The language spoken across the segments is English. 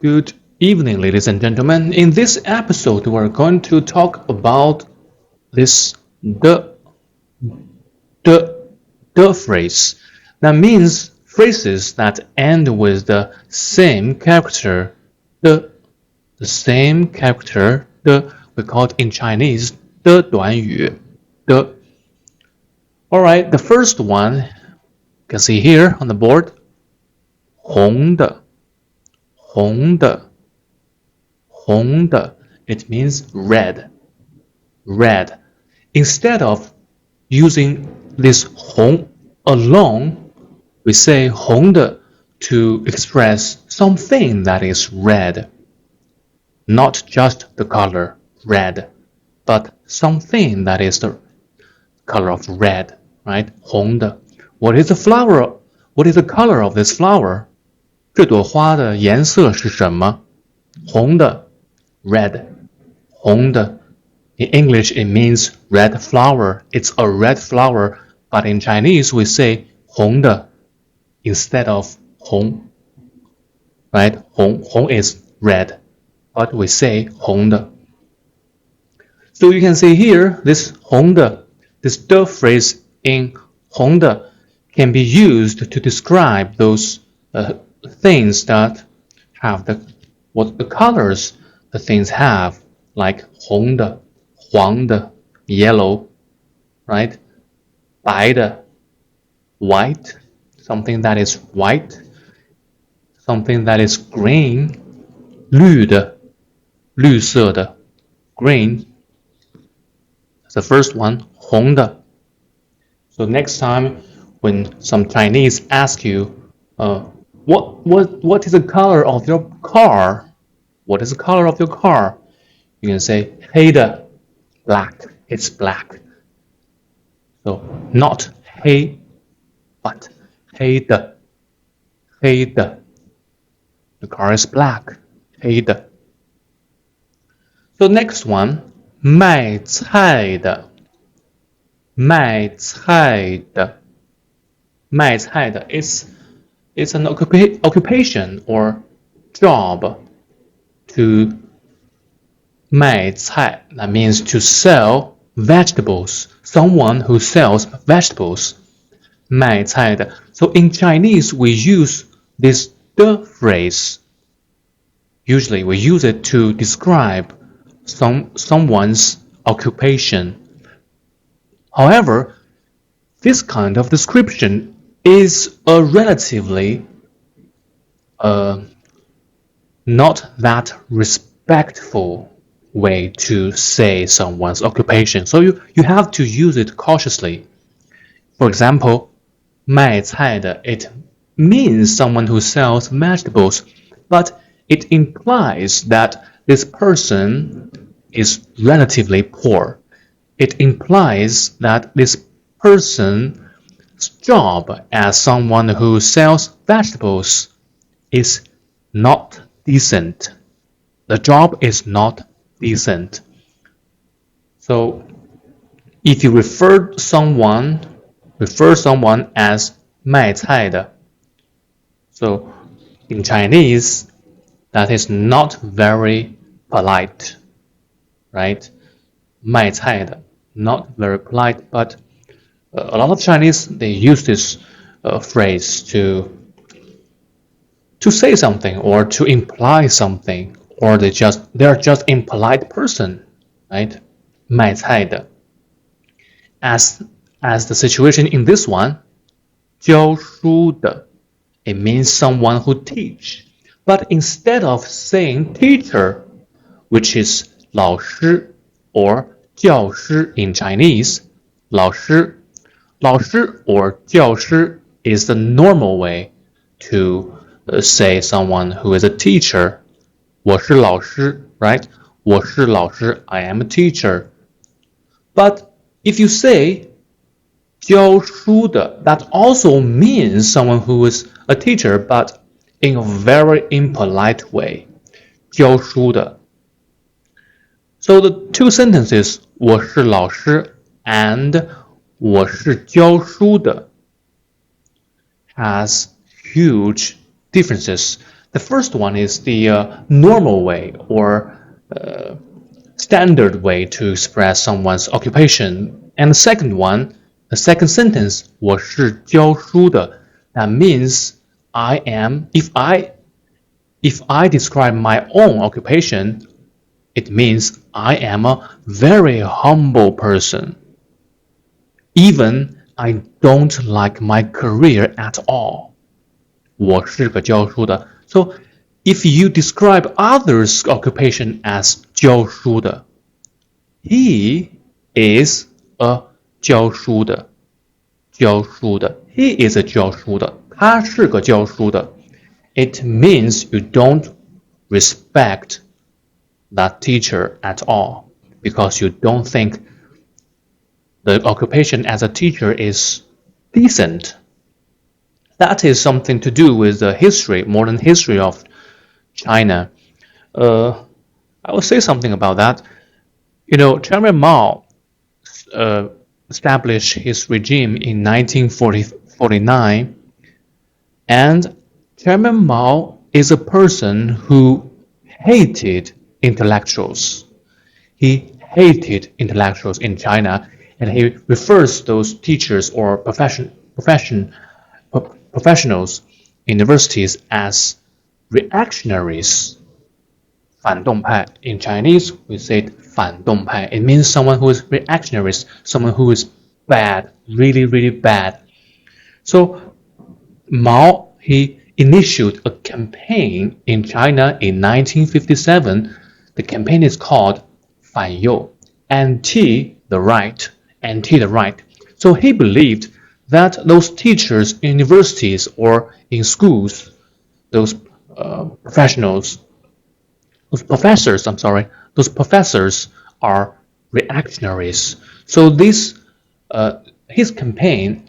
Good evening, ladies and gentlemen. In this episode, we're going to talk about this the phrase. That means phrases that end with the same character, the same character, we call it in Chinese 的短语, the. Alright, the first one, you can see here on the board, 红的,红的,红的. It means red, red. Instead of using this 红 alone, we say 红的 to express something that is red. Not just the color red, but something that is the color of red, right? 红的. What is the flower? What is the color of this flower? 这朵花的颜色是什么？红的 red, 红的. In English, it means red flower. It's a red flower, but in Chinese, we say 红的 instead of 红, right? 红 is red, but we say 红的. So you can see here, this 红的, this the phrase in 红的 can be used to describe those things that have what the colors the things have, like 红的, 黄的, yellow, right? 白的, white, something that is white, something that is green, 绿的, 绿色的, green. That's the first one, 红的. So next time when some Chinese ask you, what is the color of your car? What is the color of your car? You can say 黑的, black. It's black. So not 黑, but 黑的, 黑的. The car is black. 黑的. So next one, 卖菜的, 卖菜的, 卖菜的. It's an occupation or job to 卖菜. That means to sell vegetables. Someone who sells vegetables. 卖菜的. So in Chinese, we use this 的 phrase. Usually, we use it to describe someone's occupation. However, this kind of description is a relatively not that respectful way to say someone's occupation. So you have to use it cautiously. For example, 卖菜的, it means someone who sells vegetables, but it implies that this person is relatively poor. It implies that this person's job as someone who sells vegetables is not decent. The job is not decent. So if you refer someone as 卖菜的, so in Chinese, that is not very polite, right? 卖菜的, not very polite, but a lot of Chinese, they use this phrase to say something or to imply something, or they're just impolite person, right? 卖菜的. As the situation in this one, 教书的, it means someone who teach. But instead of saying teacher, which is 老师 or 教师 in Chinese, 老师 or 教师 is the normal way to say someone who is a teacher. 我是老师, right? 我是老师, I am a teacher. But if you say 教书的, that also means someone who is a teacher, but in a very impolite way. 教书的. So the two sentences, 我是老师 and 我是教书的 has huge differences. The first one is the normal way or standard way to express someone's occupation. And the second one, the second sentence, 我是教书的, that means if I describe my own occupation, it means I am a very humble person. Even I don't like my career at all. 我是个教书的. So if you describe others' occupation as 教书的, he is a 教书的. 教书的. He is a 教书的. 他是个教书的. It means you don't respect that teacher at all because you don't think the occupation as a teacher is decent. That is something to do with the history, modern history of China. I will say something about that. You know, Chairman Mao established his regime in 1949, and Chairman Mao is a person who hated intellectuals. He hated intellectuals in China, and he refers those teachers or professionals, universities as reactionaries. 反动派. In Chinese, we say 反动派. It means someone who is reactionaries, someone who is bad, really, really bad. So Mao, he initiated a campaign in China in 1957. The campaign is called 反右, anti the right. So he believed that those teachers in universities or in schools, those professors are reactionaries. So his campaign,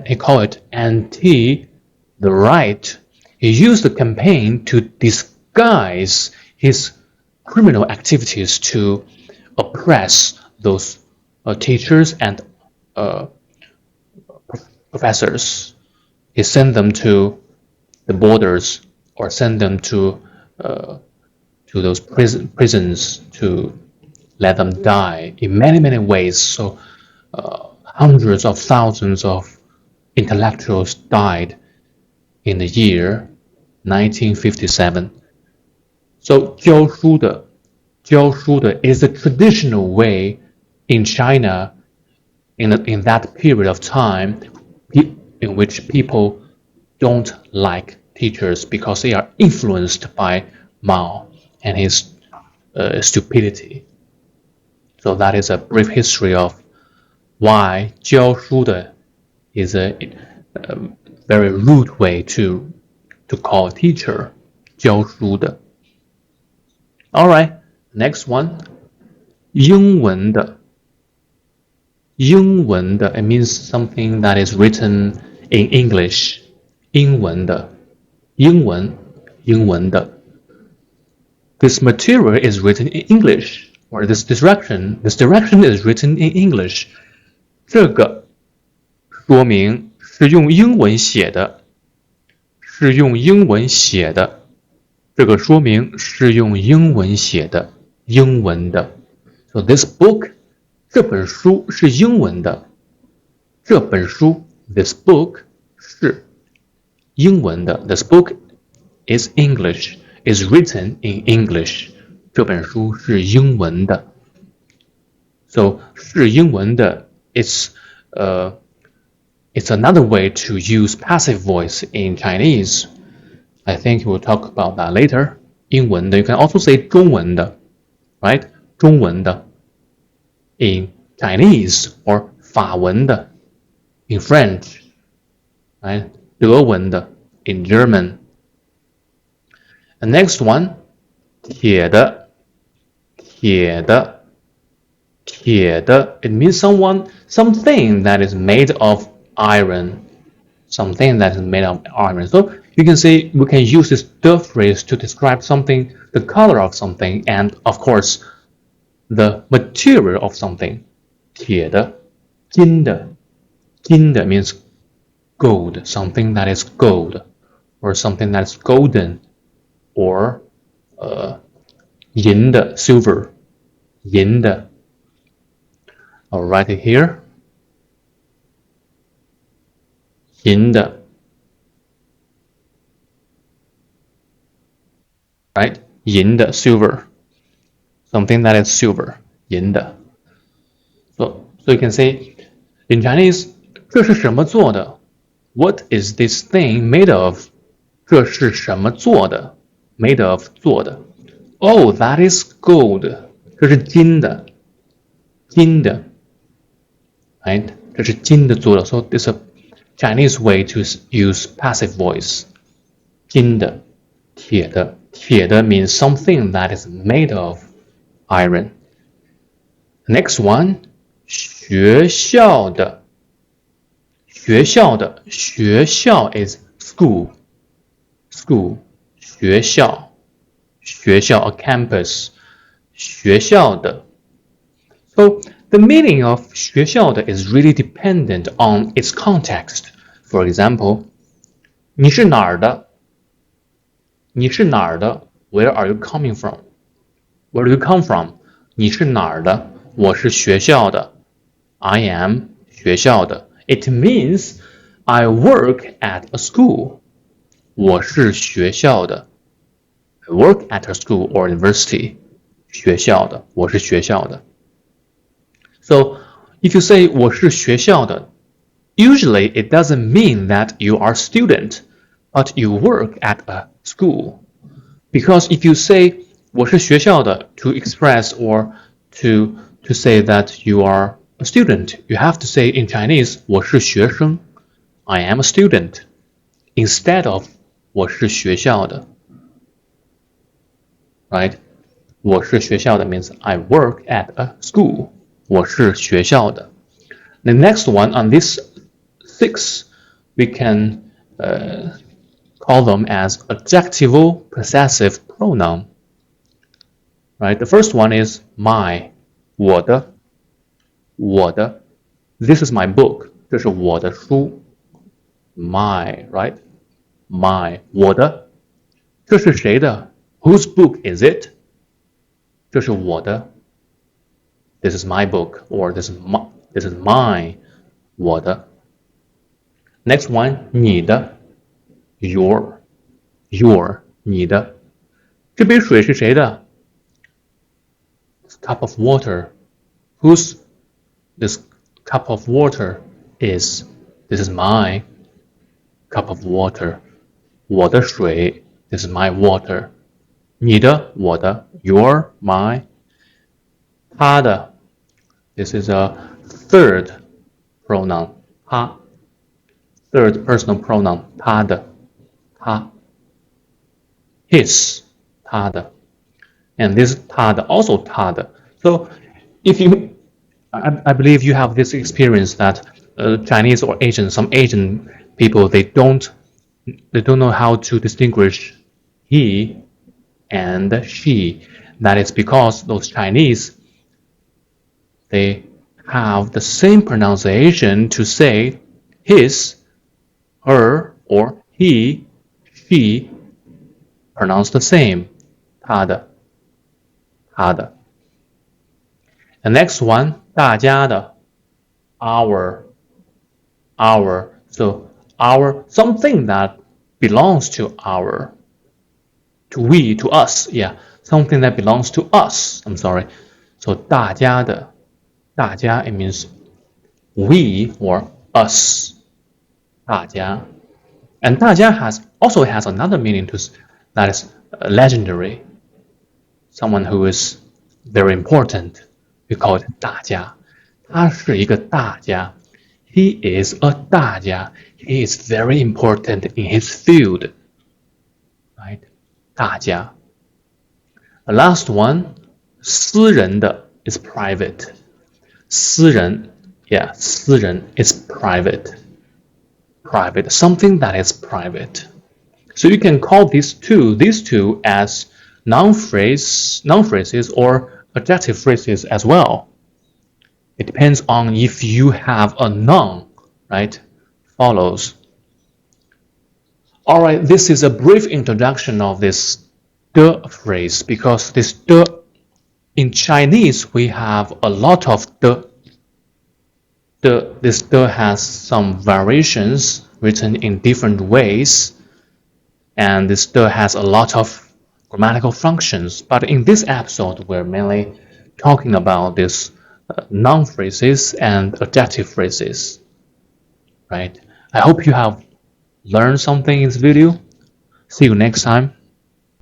he called it anti the right, he used the campaign to disguise his criminal activities to oppress those teachers and professors. He sent them to the borders or sent them to those prisons to let them die in many, many ways. So hundreds of thousands of intellectuals died in the year 1957. So 教书的 is the traditional way in China in that period of time in which people don't like teachers because they are influenced by Mao and his stupidity. So that is a brief history of why 教书的 is a very rude way to call a teacher. 教书的. Alright, next one. 英文的. 英文的, it means something that is written in English. 英文的. 英文的. This material is written in English, or this direction is written in English. 这个说明是用英文写的，是用英文写的。这个说明是用英文写的，英文的。So this book, 这本书是英文的。这本书 this book 是英文的。This book is English, is written in English. 这本书是英文的。So 是英文的 it's another way to use passive voice in Chinese. I think we'll talk about that later. 英文的 you can also say 中文的 right? 中文的 in Chinese or 法文的 in French, right? 德文的 in German. The next one, 铁的 it means something that is made of iron. Something that is made of iron. So you can say we can use this the phrase to describe something, the color of something, and of course the material of something. 铁的 金的 means gold, something that is gold. or something that's golden, or 银的 silver, 银的. I'll write it here. 银的. Right? 银的 silver. Something that is silver. 银的. So you can say in Chinese, 这是什么做的? What is this thing made of? 这是什么做的? Made of 做的. Oh, that is gold. 这是金的. 金的. Right? 这是金的做的. So this is a Chinese way to use passive voice. 金的, 铁的. 铁的 means something that is made of iron. Next one, 学校的. 学校的. 学校 is school. School. 学校. 学校 a campus. 学校的. So the meaning of 学校的 is really dependent on its context. For example, 你是哪儿的? 你是哪儿的? Where are you coming from? Where do you come from? 你是哪儿的? 我是学校的. I am 学校的. It means I work at a school. 我是学校的. I work at a school or university. 学校的. 我是学校的. So if you say 我是学校的, usually it doesn't mean that you are a student, but you work at a school. Because if you say 我是学校的 to express or to say that you are a student, you have to say in Chinese 我是学生, I am a student, instead of 我是学校的. Right? 我是学校的 means I work at a school. 我是学校的. The next one on this 6, we can call them as adjectival possessive pronoun. Right? The first one is my, 我的, 我的. This is my book. 这是我的书. My, right? My, 我的. 这是谁的? Whose book is it? 这是我的. This is my book, or this is mine, 我的. Next one, 你的, your, 你的. 这杯水是谁的? This cup of water. Whose this cup of water is? This is my cup of water. 我的水, this is my water. 你的, 我的, your, my. 他的, this is a third pronoun, 他. Third personal pronoun, 他的, 他. His, 他的. And this 他的, also 他的. So if you, I believe you have this experience that Chinese or Asian, some Asian people, they don't know how to distinguish he and she. That is because those Chinese, they have the same pronunciation to say his, her, or he, she, pronounced the same. 他的, 他的. The next one, 大家的, our. So our, something that belongs to our, to we, to us, yeah, something that belongs to us. I'm sorry. So 大家的, 大家, it means we or us. 大家. And 大家also has another meaning that is legendary. Someone who is very important. We call it 大家. 他是一个大家. He is a 大家. He is very important in his field. Right? 大家. The last one, 私人的 is private. 私人, yeah, 私人 is private. Private, something that is private. So you can call these two as noun phrases or adjective phrases as well. It depends on if you have a noun, right? Follows. Alright, this is a brief introduction of this the phrase because this the in Chinese we have a lot of this the has some variations written in different ways, and this the has a lot of grammatical functions. But in this episode, we're mainly talking about this noun phrases and adjective phrases, right? I hope you have learned something in this video. See you next time.